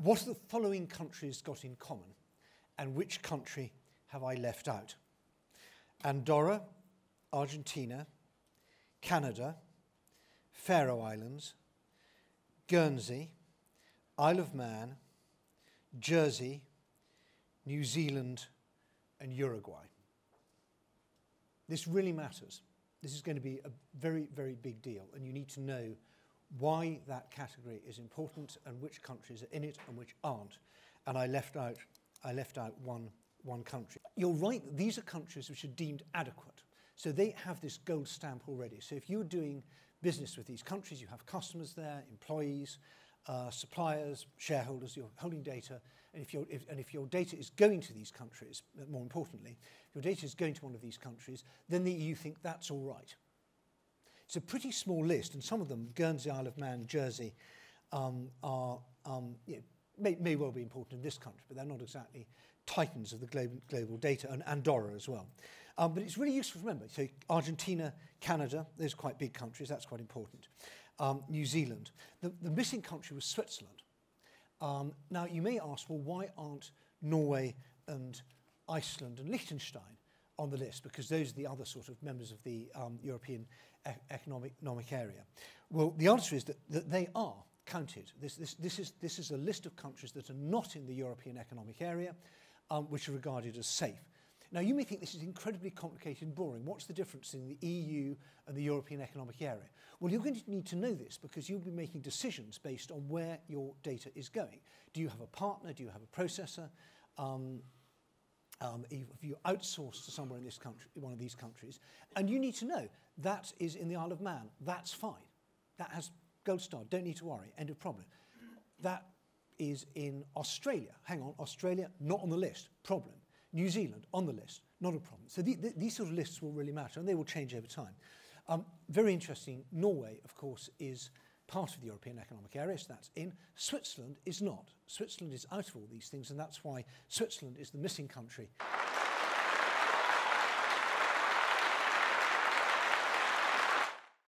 What have the following countries got in common, and which country have I left out? Andorra, Argentina, Canada, Faroe Islands, Guernsey, Isle of Man, Jersey, New Zealand, and Uruguay. This really matters. This is going to be a very, very big deal, and you need to know why that category is important and which countries are in it and which aren't. And I left out one country. You're right, these are countries which are deemed adequate. So they have this gold stamp already. So if you're doing business with these countries, you have customers there, employees, suppliers, shareholders, you're holding data, and if your data is going to these countries, more importantly, if your data is going to one of these countries, then the EU think that's all right. It's a pretty small list, and some of them, Guernsey, Isle of Man, Jersey, may well be important in this country, but they're not exactly titans of the global data, and Andorra as well. But it's really useful to remember. So Argentina, Canada, those are quite big countries, that's quite important. New Zealand. The missing country was Switzerland. Now, you may ask, well, why aren't Norway and Iceland and Liechtenstein on the list? Because those are the other sort of members of the European Economic Area. Well, the answer is that they are counted. This is a list of countries that are not in the European Economic Area, which are regarded as safe. Now, you may think this is incredibly complicated and boring. What's the difference in the EU and the European Economic Area? Well, you're going to need to know this because you'll be making decisions based on where your data is going. Do you have a partner? Do you have a processor? If you outsource to somewhere in this country, one of these countries, and you need to know that is in the Isle of Man, that's fine. That has gold star, don't need to worry, end of problem. That is in Australia. Hang on, Australia, not on the list, problem. New Zealand, on the list, not a problem. So these sort of lists will really matter, and they will change over time. Very interesting, Norway, of course, is part of the European Economic Area, so that's in. Switzerland is not. Switzerland is out of all these things, and that's why Switzerland is the missing country.